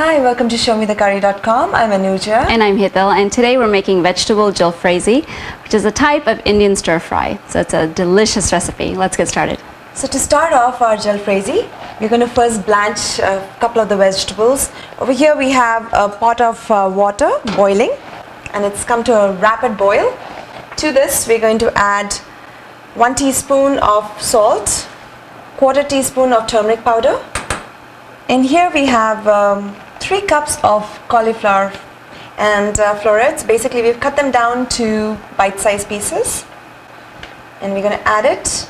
Hi, welcome to ShowMeTheCurry.com. I'm Anuja. And I'm Hital, and today we're making Vegetable Jalfrezi, which is a type of Indian stir fry. So it's a delicious recipe. Let's get started. So to start off our jalfrezi, we're going to first blanch a couple of the vegetables. Over here we have a pot of water boiling, and it's come to a rapid boil. To this we're going to add 1 teaspoon of salt, 1/4 teaspoon of turmeric powder. In here we have 3 cups of cauliflower and florets. Basically we've cut them down to bite-sized pieces, and we're going to add it.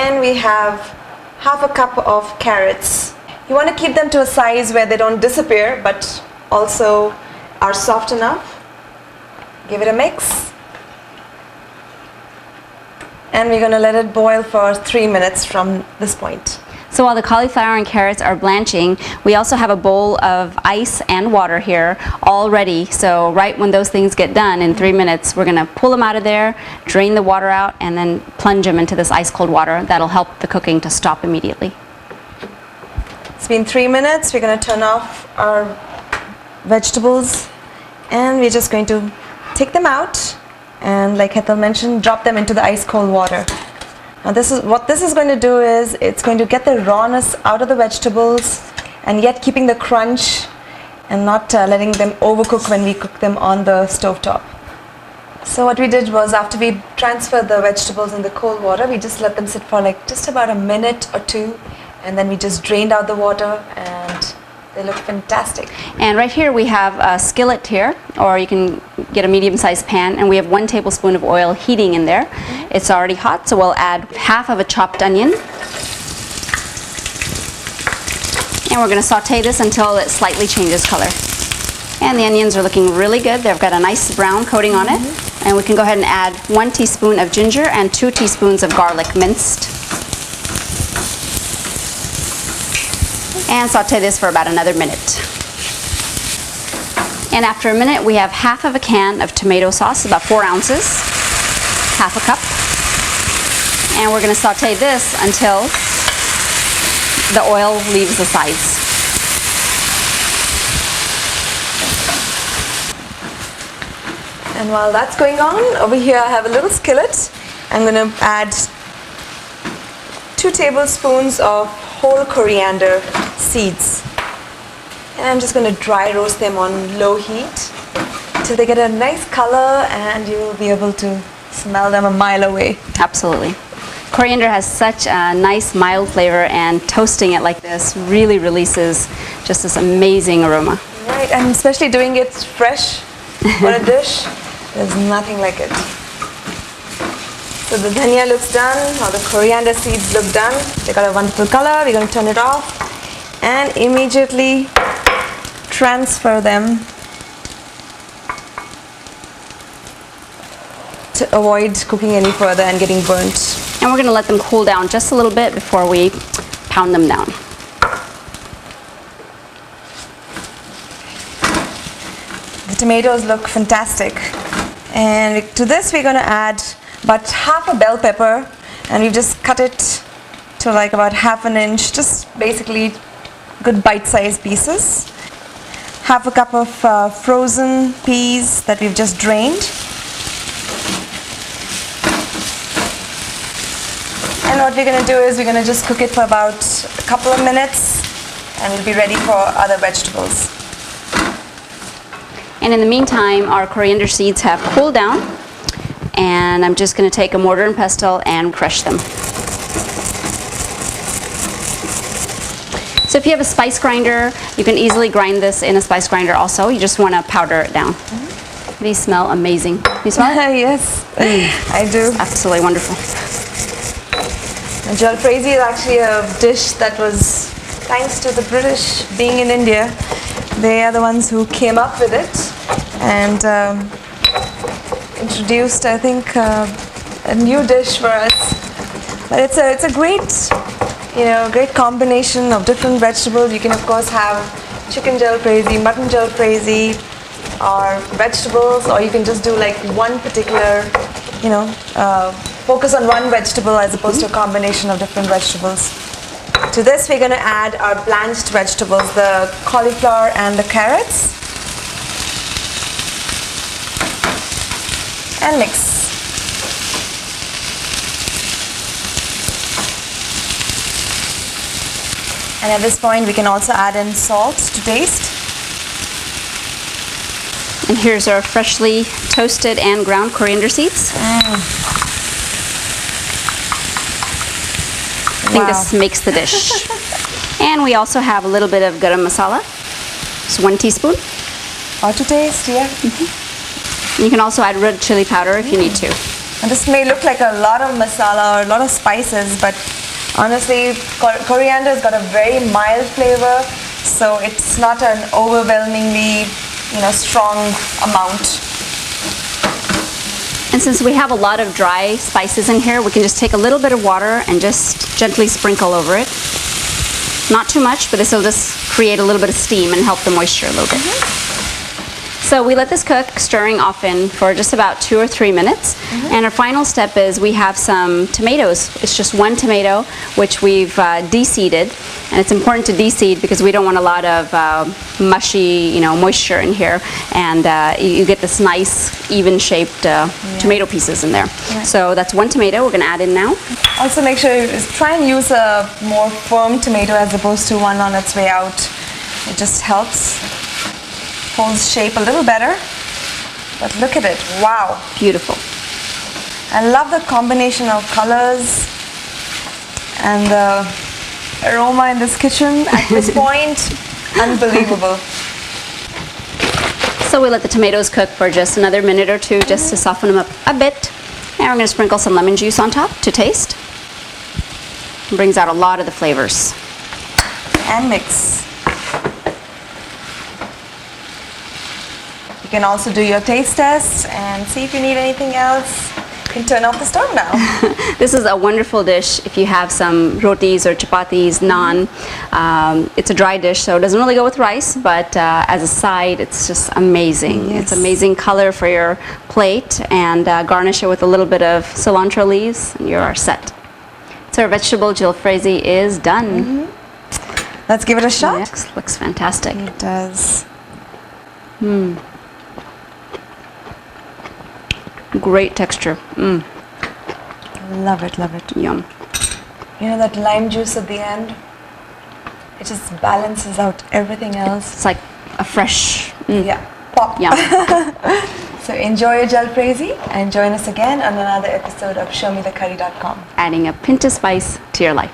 And we have 1/2 cup of carrots. You want to keep them to a size where they don't disappear but also are soft enough. Give it a mix. And we're going to let it boil for 3 minutes from this point. So while the cauliflower and carrots are blanching, we also have a bowl of ice and water here all ready. So right when those things get done in 3 minutes, we're going to pull them out of there, drain the water out, and then plunge them into this ice cold water. That'll help the cooking to stop immediately. It's been 3 minutes. We're going to turn off our vegetables, and we're just going to take them out, and like Hital mentioned, drop them into the ice cold water. Now what this is going to do is it's going to get the rawness out of the vegetables and yet keeping the crunch and not letting them overcook when we cook them on the stovetop. So what we did was, after we transferred the vegetables in the cold water, we just let them sit for like just about a minute or two, and then we just drained out the water, and they look fantastic. And right here we have a skillet here, or you can get a medium-sized pan, and we have 1 tablespoon of oil heating in there. It's already hot, so we'll add 1/2 of a chopped onion. And we're going to saute this until it slightly changes color. And the onions are looking really good. They've got a nice brown coating on it. And we can go ahead and add 1 teaspoon of ginger and 2 teaspoons of garlic minced. And saute this for about another minute. And after a minute, we have 1/2 of a can of tomato sauce, about 4 ounces, 1/2 cup. And we're going to saute this until the oil leaves the sides. And while that's going on, over here I have a little skillet. I'm going to add 2 tablespoons of whole coriander seeds. And I'm just going to dry roast them on low heat till they get a nice color, and you will be able to smell them a mile away. Absolutely. Coriander has such a nice mild flavor, and toasting it like this really releases just this amazing aroma. Right, and especially doing it fresh on a dish, there's nothing like it. So the dhania looks done, or the coriander seeds look done. They got a wonderful color. We're going to turn it off and immediately transfer them to avoid cooking any further and getting burnt. And we're going to let them cool down just a little bit before we pound them down. The tomatoes look fantastic. And to this we're going to add about 1/2 a bell pepper, and we've just cut it to like about 1/2 inch, just basically good bite-sized pieces. 1/2 cup of frozen peas that we've just drained. And what we're going to do is we're going to just cook it for about a couple of minutes, and we'll be ready for other vegetables. And in the meantime, our coriander seeds have cooled down, and I'm just going to take a mortar and pestle and crush them. So if you have a spice grinder, you can easily grind this in a spice grinder also. You just want to powder it down. These smell amazing. You smell it? Yes, I do. Absolutely wonderful. And jalfrezi is actually a dish that was thanks to the British being in India. They are the ones who came up with it and introduced, I think, a new dish for us. But it's a great, great combination of different vegetables. You can of course have chicken jalfrezi, mutton jalfrezi, or vegetables, or you can just do like one particular, focus on one vegetable as opposed to a combination of different vegetables. To this, we're going to add our blanched vegetables, the cauliflower and the carrots. And mix. And at this point, we can also add in salt to taste. And here's our freshly toasted and ground coriander seeds. I think this makes the dish. And we also have a little bit of Garam Masala, just 1 teaspoon. Or to taste, yeah. You can also add red chili powder if you need to. And this may look like a lot of masala or a lot of spices, but honestly, coriander has got a very mild flavor, so it's not an overwhelmingly, strong amount. And since we have a lot of dry spices in here, we can just take a little bit of water and just gently sprinkle over it. Not too much, but this will just create a little bit of steam and help the moisture a little bit. So we let this cook, stirring often, for just about 2 or 3 minutes. And our final step is we have some tomatoes. It's just 1 tomato, which we've de-seeded. And it's important to de-seed because we don't want a lot of mushy, moisture in here. And you get this nice, even-shaped tomato pieces in there. Right. So that's 1 tomato we're going to add in now. Also make sure you try and use a more firm tomato as opposed to one on its way out. It just helps. Holds shape a little better, but look at it, wow. Beautiful. I love the combination of colors and the aroma in this kitchen at this point. Unbelievable. So we let the tomatoes cook for just another minute or 2 just to soften them up a bit. And we're going to sprinkle some lemon juice on top to taste. It brings out a lot of the flavors. And mix. You can also do your taste test and see if you need anything else. You can turn off the stove now. This is a wonderful dish if you have some rotis or chapatis, naan. It's a dry dish, so it doesn't really go with rice, but as a side, it's just amazing. Yes. It's amazing color for your plate, and garnish it with a little bit of cilantro leaves, and you're set. So our vegetable jalfrezi is done. Let's give it a shot. Yes, looks fantastic. It does. Great texture. Love it, love it. Yum. That lime juice at the end, it just balances out everything else. It's like a fresh Pop. Yum. So enjoy your jalfrezi and join us again on another episode of ShowMeTheCurry.com. Adding a pinch of spice to your life.